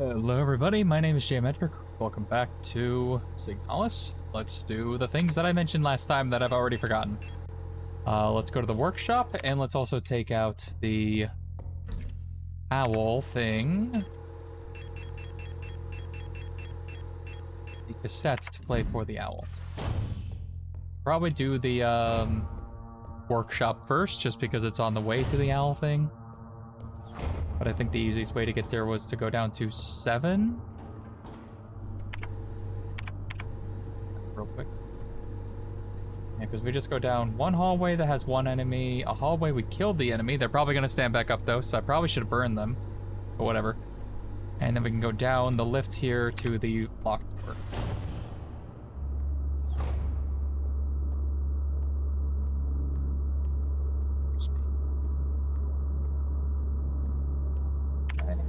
Hello everybody, my name is Jayometric. Welcome back to Signalis. Let's do the things that I mentioned last time that I've already forgotten. Let's go to the workshop, and let's also take out the owl thing. The cassette to play for the owl. Probably do the workshop first, just because it's on the way to the owl thing. But I think the easiest way to get there was to go down to 7. Real quick. Yeah, because we just go down one hallway that has one enemy, a hallway we killed the enemy. They're probably going to stand back up though, so I probably should have burned them. But whatever. And then we can go down the lift here to the locked door.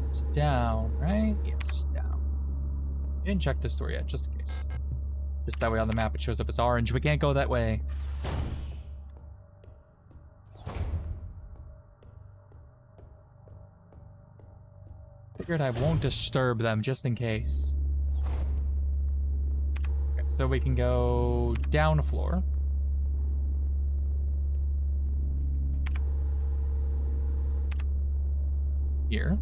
It's down, right? Yes, down. I didn't check this door yet, just in case. Just that way on the map it shows up as orange. We can't go that way. Figured I won't disturb them just in case. Okay, so we can go down a floor. Here.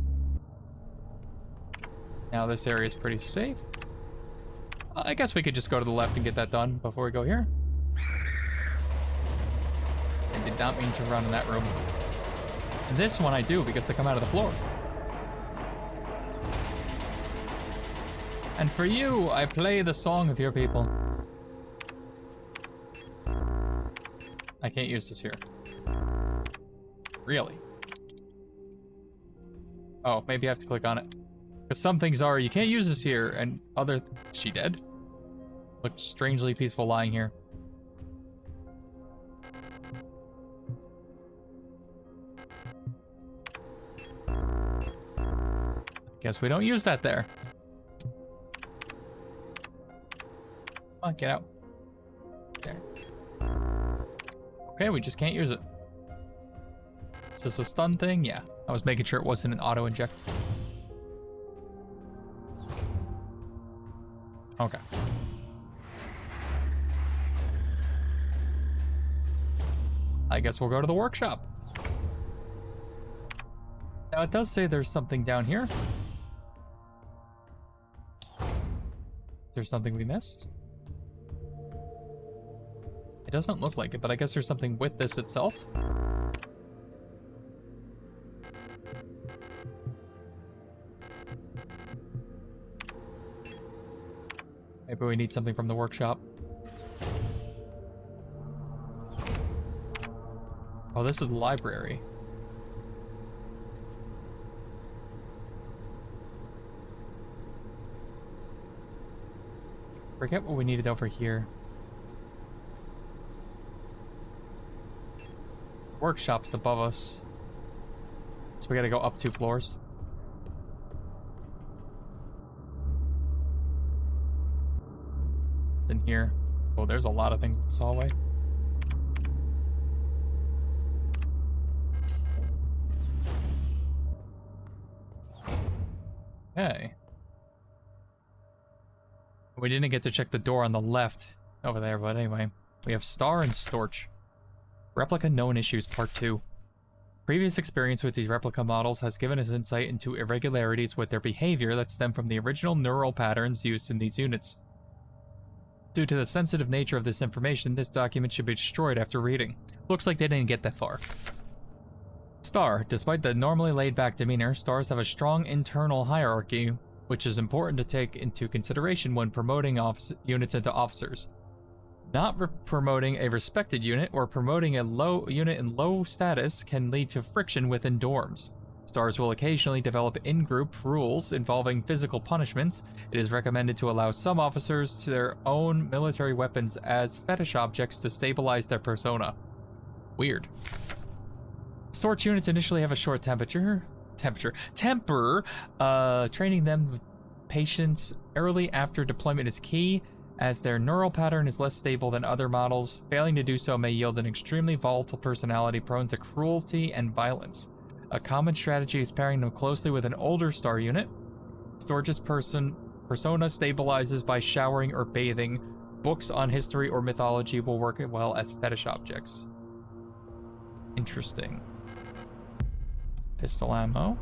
Now this area is pretty safe. I guess we could just go to the left and get that done before we go here. I did not mean to run in that room. And this one I do because they come out of the floor. And for you, I play the song of your people. I can't use this here. Really? Oh, maybe I have to click on it. Because some things are, you can't use this here, and other... Is she dead? Looks strangely peaceful lying here. Guess we don't use that there. Come on, get out. There. Okay, we just can't use it. Is this a stun thing? Yeah. I was making sure it wasn't an auto-inject. Okay. I guess we'll go to the workshop. Now it does say there's something down here. There's something we missed? It doesn't look like it, but I guess there's something with this itself. Maybe we need something from the workshop. Oh, this is the library. Forget what we needed over here. Workshop's above us. So we gotta go up 2 floors. In here. Oh, there's a lot of things in this hallway. Okay. We didn't get to check the door on the left over there, but anyway. We have Star and Storch. Replica Known Issues Part 2. Previous experience with these replica models has given us insight into irregularities with their behavior that stem from the original neural patterns used in these units. Due to the sensitive nature of this information, this document should be destroyed after reading. Looks like they didn't get that far. Star. Despite the normally laid-back demeanor, stars have a strong internal hierarchy, which is important to take into consideration when promoting units into officers. Not promoting a respected unit or promoting a low unit in low status can lead to friction within dorms. Stars will occasionally develop in-group rules involving physical punishments. It is recommended to allow some officers their own military weapons as fetish objects to stabilize their persona. Weird. Storch units initially have a short temper. Training them with patience early after deployment is key, as their neural pattern is less stable than other models. Failing to do so may yield an extremely volatile personality prone to cruelty and violence. A common strategy is pairing them closely with an older star unit. Storage's persona stabilizes by showering or bathing. Books on history or mythology will work well as fetish objects. Interesting. Pistol ammo.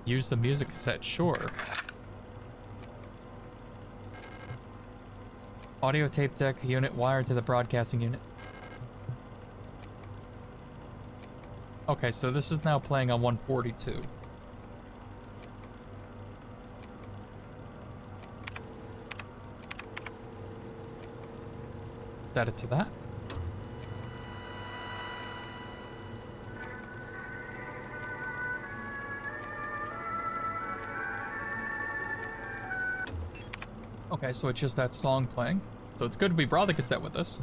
Use the music cassette, sure. Audio tape deck unit wired to the broadcasting unit. Okay, so this is now playing on 142. Set it to that. Okay, so it's just that song playing. So it's good we brought the cassette with us.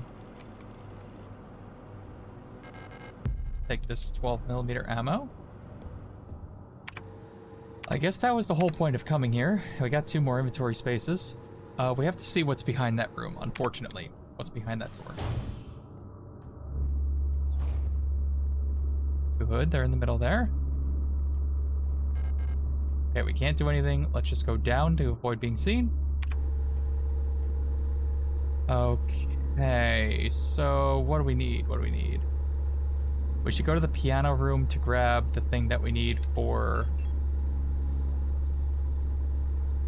Let's take this 12mm ammo. I guess that was the whole point of coming here. We got 2 more inventory spaces. We have to see what's behind that room, unfortunately. What's behind that door? Good, they're in the middle there. Okay, we can't do anything. Let's just go down to avoid being seen. Okay, so what do we need? What do we need? We should go to the piano room to grab the thing that we need for...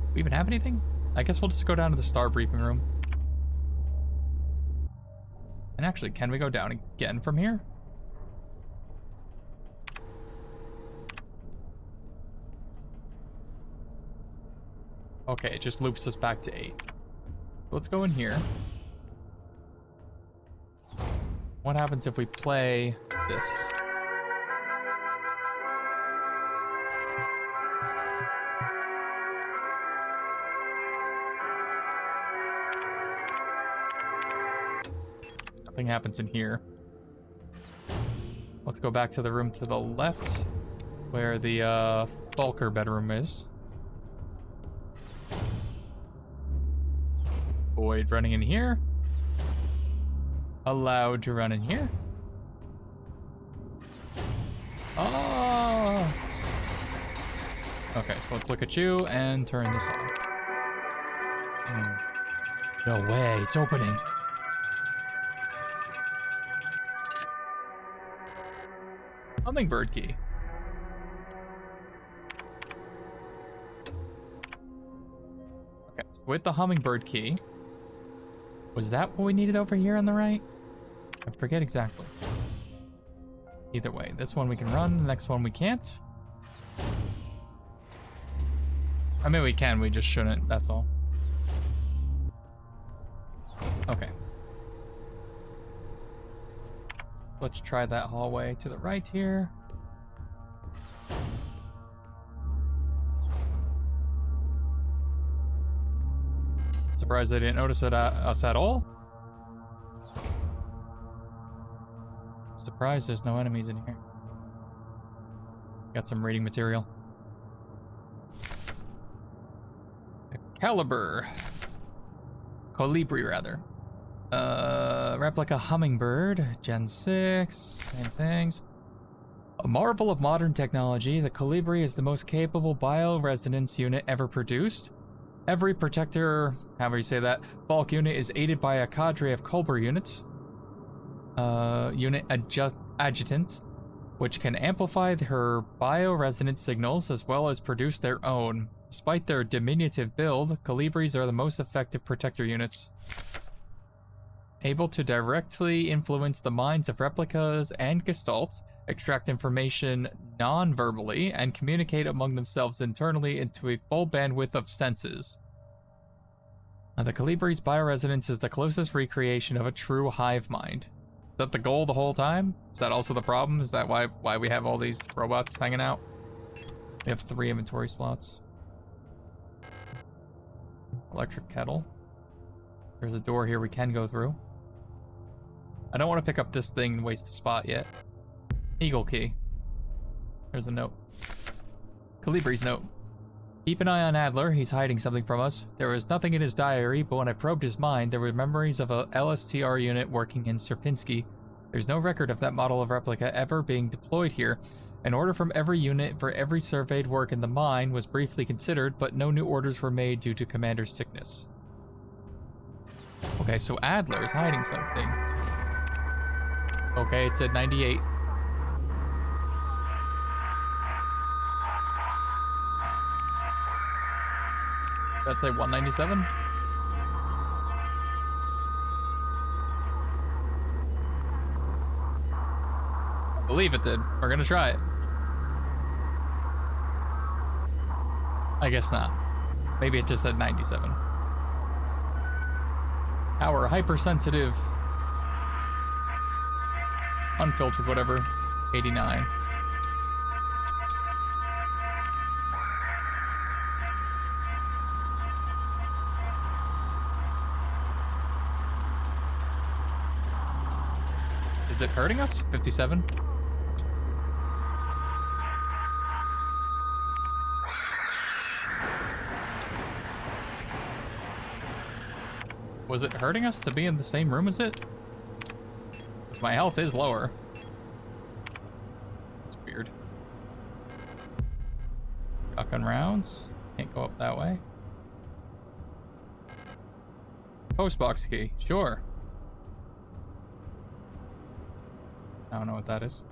Do we even have anything? I guess we'll just go down to the star briefing room. And actually, can we go down again from here? Okay, it just loops us back to 8. Let's go in here. What happens if we play this? Nothing happens in here. Let's go back to the room to the left, where the Falker bedroom is. Void running in here. Allowed to run in here. Oh! Okay, so let's look at you and turn this on. No way, it's opening. Hummingbird key. Okay, so with the hummingbird key, was that what we needed over here on the right? I forget exactly. Either way, this one we can run, the next one we can't. I mean, we can, we just shouldn't, that's all. Okay. Let's try that hallway to the right here. Surprised they didn't notice us at all. Surprised there's no enemies in here. Got some reading material. Caliber. Colibri, rather. Replica hummingbird. Gen 6. Same things. A marvel of modern technology, the Colibri is the most capable bioresonance unit ever produced. Every protector, however you say that, bulk unit is aided by a cadre of Culber units. Unit adjutants, which can amplify her bioresonance signals as well as produce their own. Despite their diminutive build, Colibris are the most effective protector units. Able to directly influence the minds of replicas and gestalts, extract information non-verbally, and communicate among themselves internally into a full bandwidth of senses. The Calibri's bioresonance is the closest recreation of a true hive mind. Is that the goal the whole time? Is that also the problem? Is that why we have all these robots hanging out? We have 3 inventory slots. Electric kettle. There's a door here we can go through. I don't want to pick up this thing and waste a spot yet. Eagle key. There's a note. Calibri's note. Keep an eye on Adler, he's hiding something from us. There was nothing in his diary, but when I probed his mind, there were memories of a LSTR unit working in Sierpinski. There's no record of that model of replica ever being deployed here. An order from every unit for every surveyed work in the mine was briefly considered, but no new orders were made due to Commander's sickness. Okay, so Adler is hiding something. Okay, it said 98. Did that say 197? I believe it did. We're gonna try it. I guess not. Maybe it just said 97. Power hypersensitive. Unfiltered, whatever. 89. Is it hurting us? 57? Was it hurting us to be in the same room as it? Because my health is lower. That's weird. Shotgun rounds. Can't go up that way. Postbox key. Sure. I don't know what that is.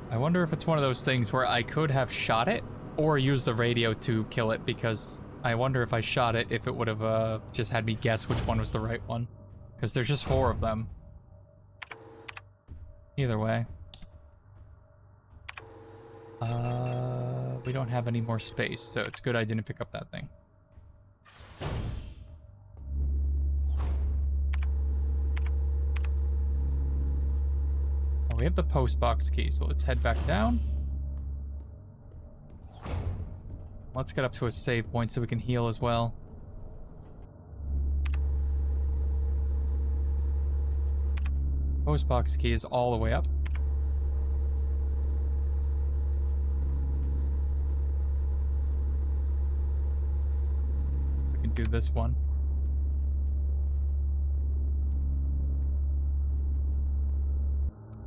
I wonder if it's one of those things where I could have shot it or use the radio to kill it, because I wonder if I shot it, if it would have just had me guess which one was the right one. Because there's just 4 of them. Either way. We don't have any more space, so it's good I didn't pick up that thing. We have the postbox key, so let's head back down. Let's get up to a save point so we can heal as well. Postbox key is all the way up. We can do this one.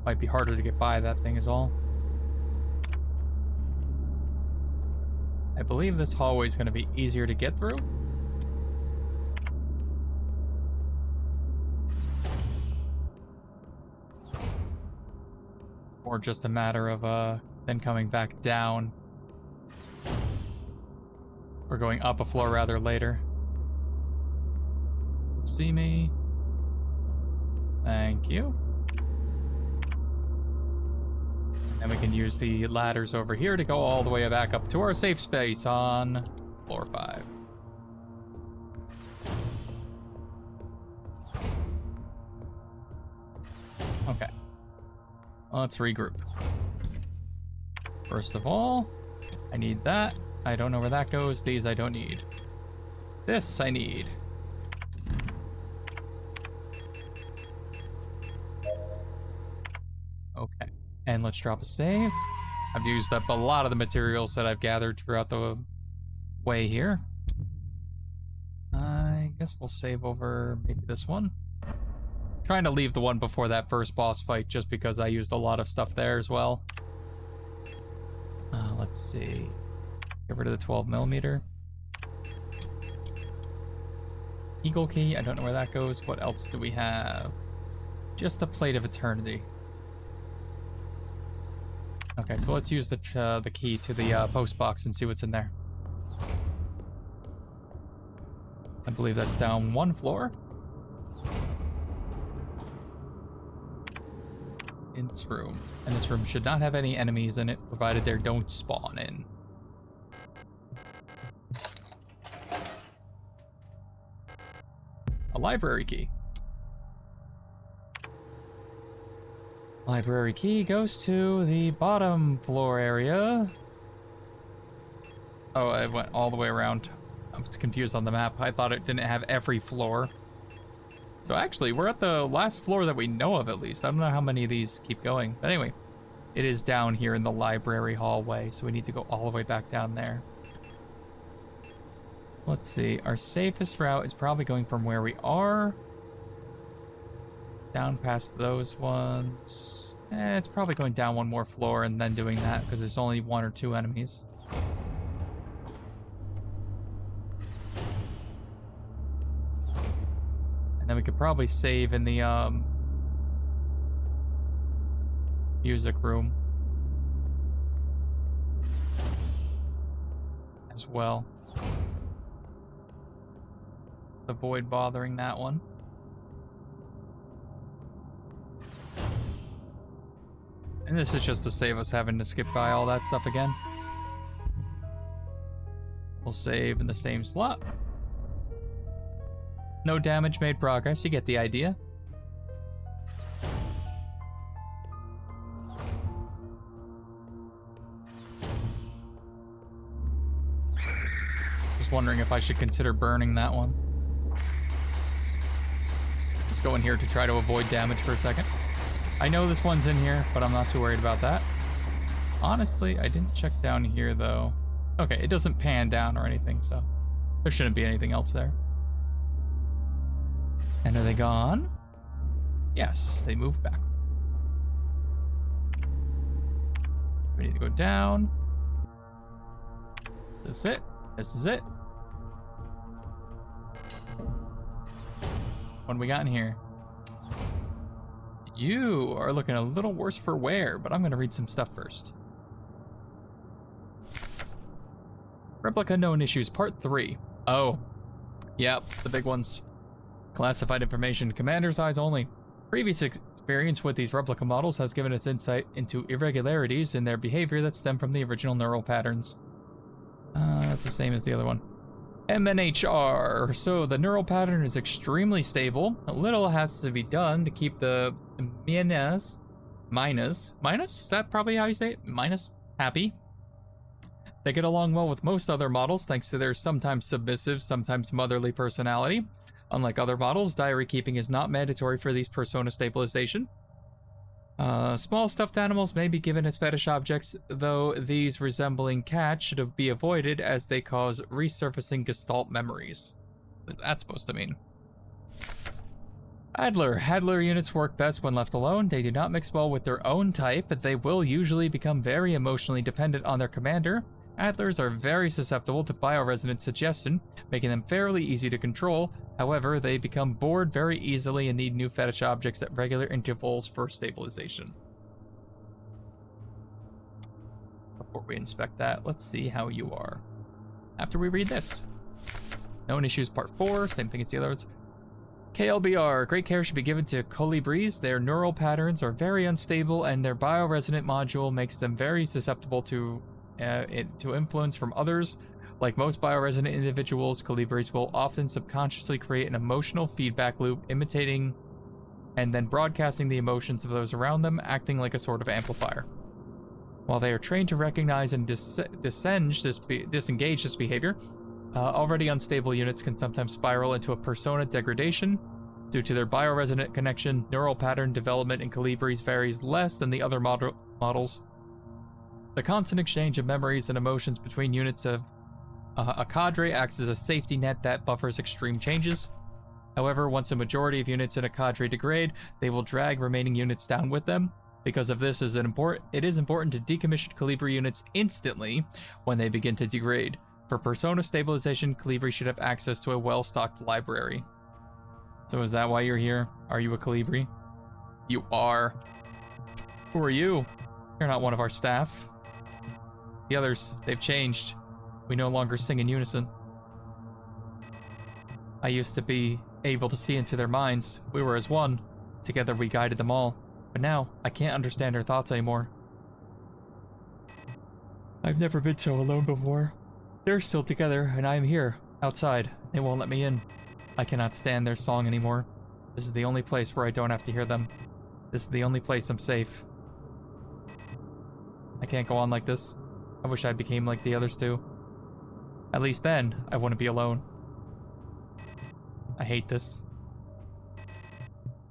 Might be harder to get by that thing is all. I believe this hallway is going to be easier to get through. Or just a matter of then coming back down. Or going up a floor rather later. See me? Thank you. And we can use the ladders over here to go all the way back up to our safe space on floor 5. Okay. Let's regroup. First of all, I need that. I don't know where that goes. These I don't need. This I need. Okay. And let's drop a save. I've used up a lot of the materials that I've gathered throughout the way here. I guess we'll save over maybe this one. Trying to leave the one before that first boss fight just because I used a lot of stuff there as well. Let's see. Get rid of the 12mm. Eagle key, I don't know where that goes. What else do we have? Just a plate of eternity. Okay, so let's use the key to the post box and see what's in there. I believe that's down 1 floor. In this room. And this room should not have any enemies in it, provided they don't spawn in. A library key. Library key goes to the bottom floor area. Oh, I went all the way around. I was confused on the map. I thought it didn't have every floor. So actually, we're at the last floor that we know of, at least. I don't know how many of these keep going. But anyway, it is down here in the library hallway, so we need to go all the way back down there. Let's see. Our safest route is probably going from where we are Down past those ones. It's probably going down one more floor and then doing that because there's only 1 or 2 enemies. And then we could probably save in the music room as well. Avoid bothering that one. And this is just to save us having to skip by all that stuff again. We'll save in the same slot. No damage made progress, you get the idea. Just wondering if I should consider burning that one. Just go in here to try to avoid damage for a second. I know this one's in here, but I'm not too worried about that. Honestly, I didn't check down here, though. Okay, it doesn't pan down or anything, so there shouldn't be anything else there. And are they gone? Yes, they moved back. We need to go down. Is this it? This is it. What do we got in here? You are looking a little worse for wear, but I'm going to read some stuff first. Replica Known Issues Part 3. Oh. Yep, the big ones. Classified information. Commander's eyes only. Previous experience with these replica models has given us insight into irregularities in their behavior that stem from the original neural patterns. That's the same as the other one. MNHR. So the neural pattern is extremely stable. A little has to be done to keep the minus, is that probably how you say it? Minus, happy. They get along well with most other models thanks to their sometimes submissive, sometimes motherly personality. Unlike other models, diary keeping is not mandatory for these persona stabilization. Small stuffed animals may be given as fetish objects, though these resembling cats should be avoided as they cause resurfacing gestalt memories. What is that supposed to mean? Adler units work best when left alone. They do not mix well with their own type, but they will usually become very emotionally dependent on their commander. Adlers are very susceptible to bioresonant suggestion, making them fairly easy to control. However, they become bored very easily and need new fetish objects at regular intervals for stabilization. Before we inspect that, let's see how you are after we read this. Known Issues Part 4, same thing as the others. KLBR, great care should be given to colibris. Their neural patterns are very unstable and their bioresonant module makes them very susceptible to influence from others. Like most bioresonant individuals, colibris will often subconsciously create an emotional feedback loop, imitating and then broadcasting the emotions of those around them, acting like a sort of amplifier. While they are trained to recognize and disengage this behavior, already unstable units can sometimes spiral into a persona degradation. Due to their bioresonant connection, neural pattern development in colibris varies less than the other models. The constant exchange of memories and emotions between units of a cadre acts as a safety net that buffers extreme changes. However, once a majority of units in a cadre degrade, they will drag remaining units down with them. Because of this, it is important to decommission colibri units instantly when they begin to degrade. For persona stabilization, colibri should have access to a well-stocked library. So is that why you're here? Are you a colibri? You are. Who are you? You're not one of our staff. The others, they've changed. We no longer sing in unison. I used to be able to see into their minds. We were as one. Together we guided them all. But now, I can't understand their thoughts anymore. I've never been so alone before. They're still together, and I am here, outside. They won't let me in. I cannot stand their song anymore. This is the only place where I don't have to hear them. This is the only place I'm safe. I can't go on like this. I wish I became like the others too. At least then, I wouldn't be alone. I hate this.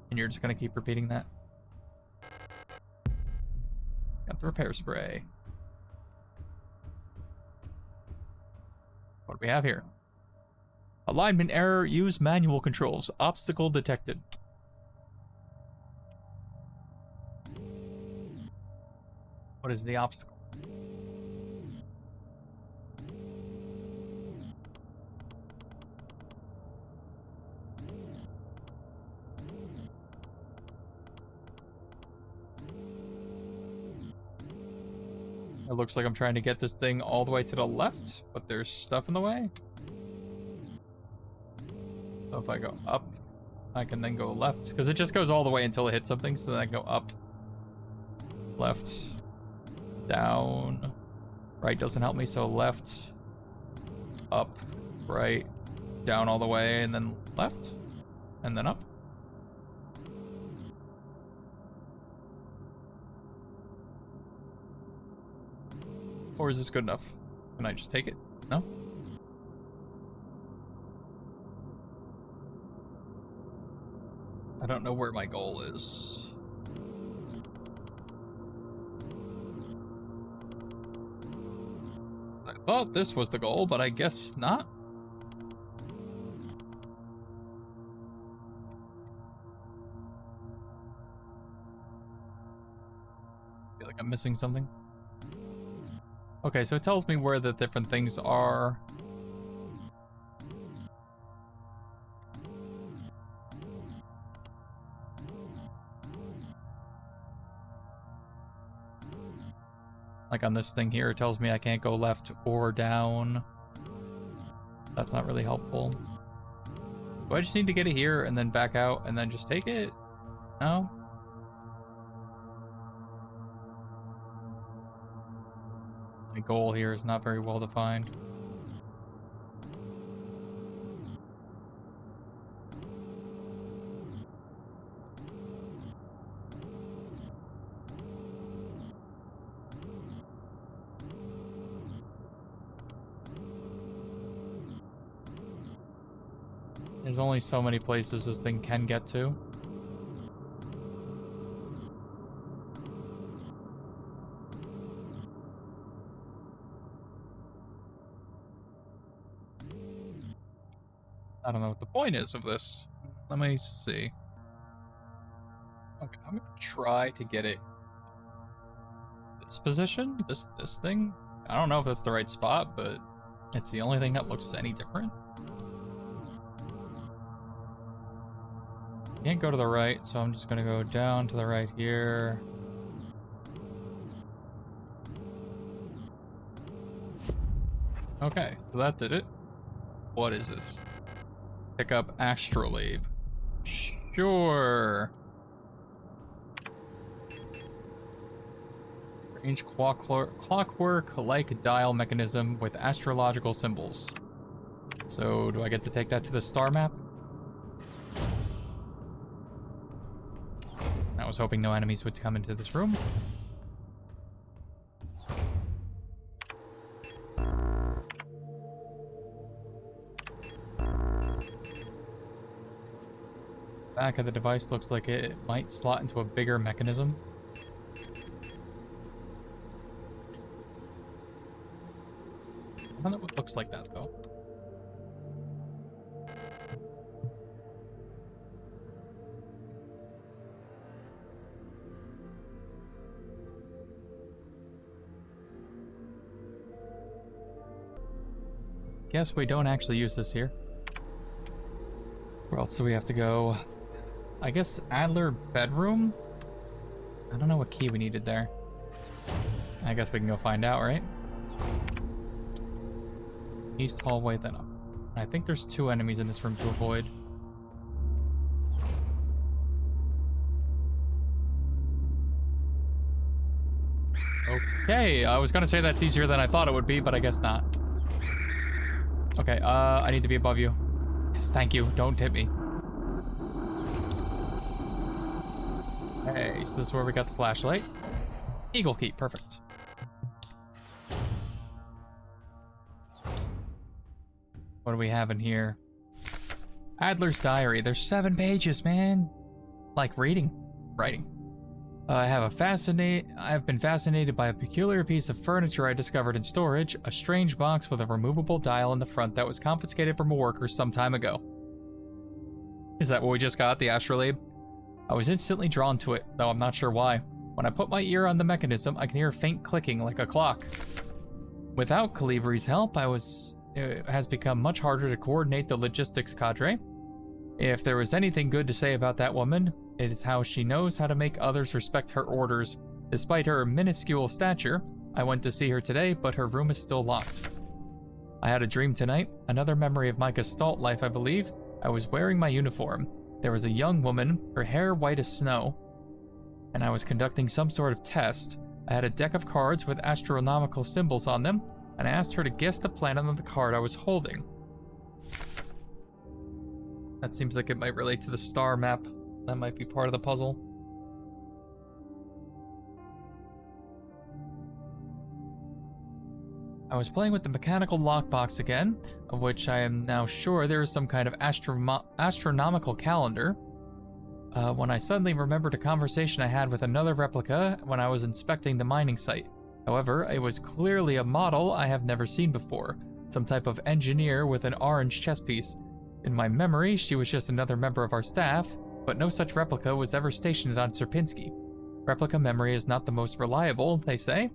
And you're just gonna keep repeating that. Got the repair spray. What do we have here? Alignment error. Use manual controls. Obstacle detected. What is the obstacle? It looks like I'm trying to get this thing all the way to the left, but there's stuff in the way. So if I go up, I can then go left, because it just goes all the way until it hits something, so then I go up, left, down, right doesn't help me, so left, up, right, down all the way, and then left, and then up. Or is this good enough? Can I just take it? No? I don't know where my goal is. I thought this was the goal, but I guess not. I feel like I'm missing something. Okay, so it tells me where the different things are. Like on this thing here, it tells me I can't go left or down. That's not really helpful. Do I just need to get it here and then back out and then just take it? No? My goal here is not very well defined. There's only so many places this thing can get to. I don't know what the point is of this. Let me see. Okay, I'm gonna try to get it this position, this thing. I don't know if that's the right spot, but it's the only thing that looks any different. Can't go to the right, so I'm just gonna go down to the right here. Okay, so that did it. What is this? Pick up astrolabe. Sure. Strange clockwork-like dial mechanism with astrological symbols. So, do I get to take that to the star map? I was hoping no enemies would come into this room. Back of the device looks like it might slot into a bigger mechanism. I don't know what looks like that though. Guess we don't actually use this here. Where else do we have to go? I guess Adler bedroom? I don't know what key we needed there. I guess we can go find out, right? East hallway, then up. I think there's 2 enemies in this room to avoid. Okay, I was gonna say that's easier than I thought it would be, but I guess not. Okay, I need to be above you. Yes, thank you. Don't hit me. Okay, so this is where we got the flashlight. Eagle key, perfect. What do we have in here? Adler's diary. There's 7 pages, man. Like writing. I have been fascinated by a peculiar piece of furniture I discovered in storage, a strange box with a removable dial in the front that was confiscated from a worker some time ago. Is that what we just got, the astrolabe? I was instantly drawn to it, though I'm not sure why. When When I put my ear on the mechanism, I can hear a faint clicking like a clock. Without Calibri's help, it has become much harder to coordinate the logistics cadre. If there was anything good to say about that woman, it is how she knows how to make others respect her orders. Despite her minuscule stature, I went to see her today, but her room is still locked. I had a dream tonight, another memory of my Gestalt life, I believe. I was wearing my uniform. There was a young woman, her hair white as snow, and I was conducting some sort of test. I had a deck of cards with astronomical symbols on them, and I asked her to guess the planet on the card I was holding. That seems like it might relate to the star map. That might be part of the puzzle. I was playing with the mechanical lockbox again, of which I am now sure there is some kind of astronomical calendar, when I suddenly remembered a conversation I had with another replica when I was inspecting the mining site. However, it was clearly a model I have never seen before, some type of engineer with an orange chess piece. In my memory, she was just another member of our staff, but no such replica was ever stationed on Sierpinski. Replica memory is not the most reliable, they say,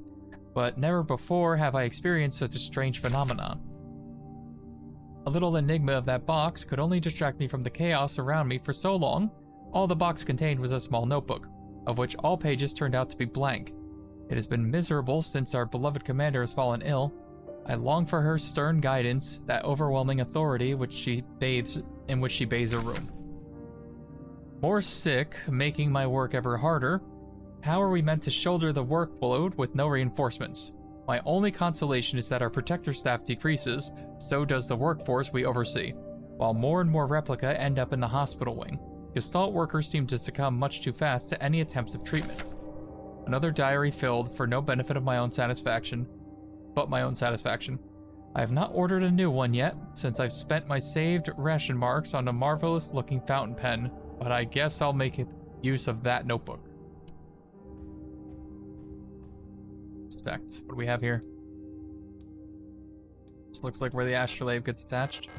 but never before have I experienced such a strange phenomenon. A little enigma of that box could only distract me from the chaos around me for so long. All the box contained was a small notebook, of which all pages turned out to be blank. It has been miserable since our beloved commander has fallen ill. I long for her stern guidance, that overwhelming authority in which she bathes her room. More sick, making my work ever harder. How are we meant to shoulder the workload with no reinforcements? My only consolation is that our protector staff decreases, so does the workforce we oversee, while more and more replica end up in the hospital wing. Gestalt workers seem to succumb much too fast to any attempts of treatment. Another diary filled for no benefit of my own satisfaction, but my own satisfaction. I have not ordered a new one yet, since I've spent my saved ration marks on a marvelous looking fountain pen, but I guess I'll make use of that notebook. What do we have here? This looks like where the astrolabe gets attached.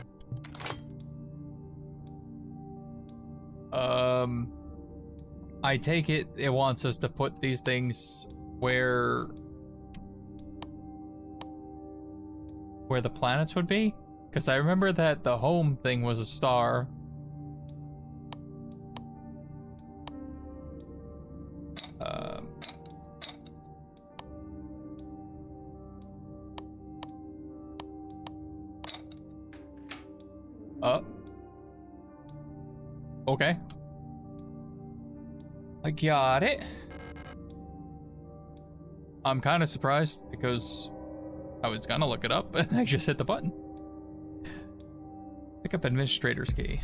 I take it wants us to put these things where the planets would be? Because I remember that the home thing was a star. Okay. I got it. I'm kind of surprised because I was gonna look it up and I just hit the button. Pick up administrator's key.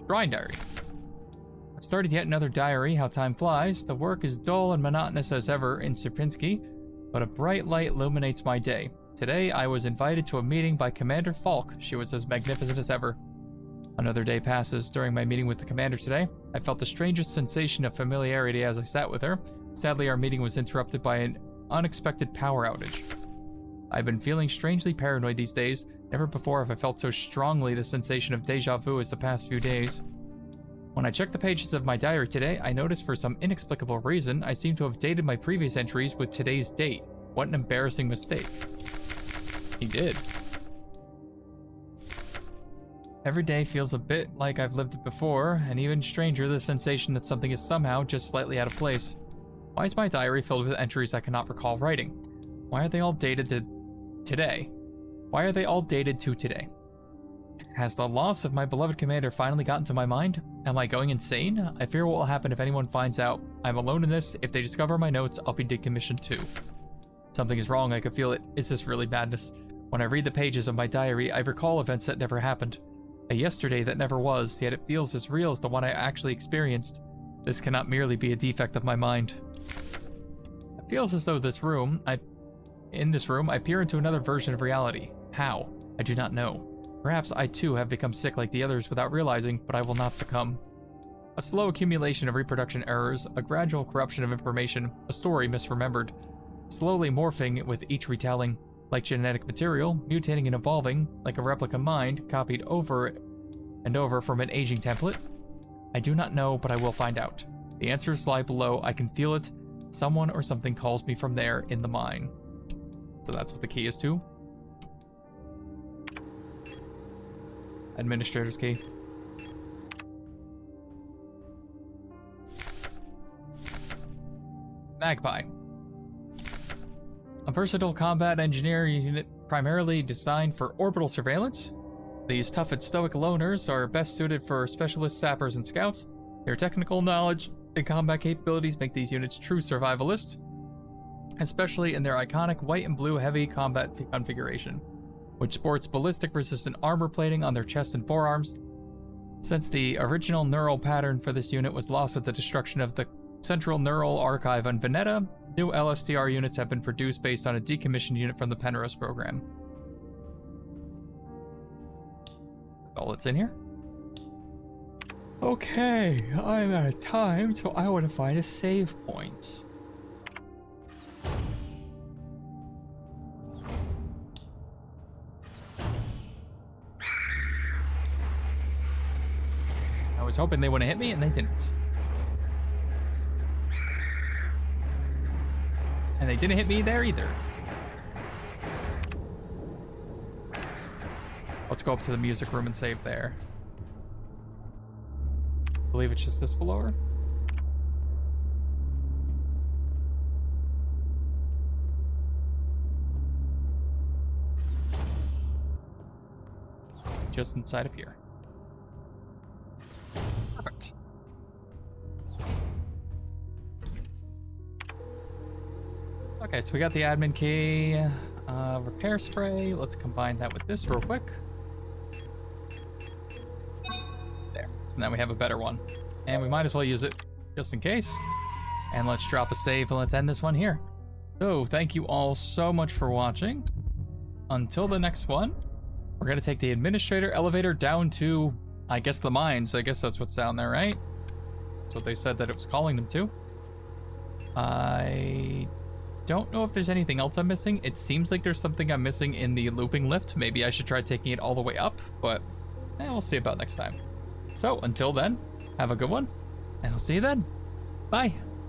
Shrine diary. I've started yet another diary. How time flies. The work is dull and monotonous as ever in Sierpinski, but a bright light illuminates my day. Today, I was invited to a meeting by Commander Falk. She was as magnificent as ever. Another day passes. During my meeting with the commander today, I felt the strangest sensation of familiarity as I sat with her. Sadly, our meeting was interrupted by an unexpected power outage. I've been feeling strangely paranoid these days. Never before have I felt so strongly the sensation of deja vu as the past few days. When I checked the pages of my diary today, I noticed for some inexplicable reason, I seem to have dated my previous entries with today's date. What an embarrassing mistake. He did. Every day feels a bit like I've lived it before, and even stranger the sensation that something is somehow just slightly out of place. Why is my diary filled with entries I cannot recall writing? Why are they all dated to today? Why are they all dated to today? Has the loss of my beloved commander finally gotten to my mind? Am I going insane? I fear what will happen if anyone finds out. I'm alone in this. If they discover my notes, I'll be decommissioned too. Something is wrong. I can feel it. Is this really madness? When I read the pages of my diary, I recall events that never happened. A yesterday that never was, yet it feels as real as the one I actually experienced. This cannot merely be a defect of my mind. It feels as though in this room, I peer into another version of reality. How? I do not know. Perhaps I too have become sick like the others without realizing, but I will not succumb. A slow accumulation of reproduction errors, a gradual corruption of information, a story misremembered, slowly morphing with each retelling. Like genetic material, mutating and evolving, like a replica mind, copied over and over from an aging template? I do not know, but I will find out. The answers lie below. I can feel it. Someone or something calls me from there in the mine. So that's what the key is to. Administrator's key. Magpie. A versatile combat engineer unit primarily designed for orbital surveillance. These tough and stoic loners are best suited for specialist sappers and scouts. Their technical knowledge and combat capabilities make these units true survivalists, especially in their iconic white and blue heavy combat configuration, which sports ballistic resistant armor plating on their chest and forearms. Since the original neural pattern for this unit was lost with the destruction of the Central Neural Archive on Veneta, new LSTR units have been produced based on a decommissioned unit from the Penrose program. All that's in here. Okay, I'm out of time, so I want to find a save point. I was hoping they wouldn't hit me, and they didn't. And they didn't hit me there either. Let's go up to the music room and save there. I believe it's just this floor. Just inside of here. Perfect. Okay, so we got the admin key, repair spray. Let's combine that with this real quick. There. So now we have a better one. And we might as well use it just in case. And let's drop a save and let's end this one here. So, thank you all so much for watching. Until the next one, we're going to take the administrator elevator down to, I guess, the mines. I guess that's what's down there, right? That's what they said that it was calling them to. I don't know if there's anything else I'm missing. It seems like there's something I'm missing in the looping lift. Maybe I should try taking it all the way up, but we'll see about next time. So until then, have a good one, and I'll see you then. Bye.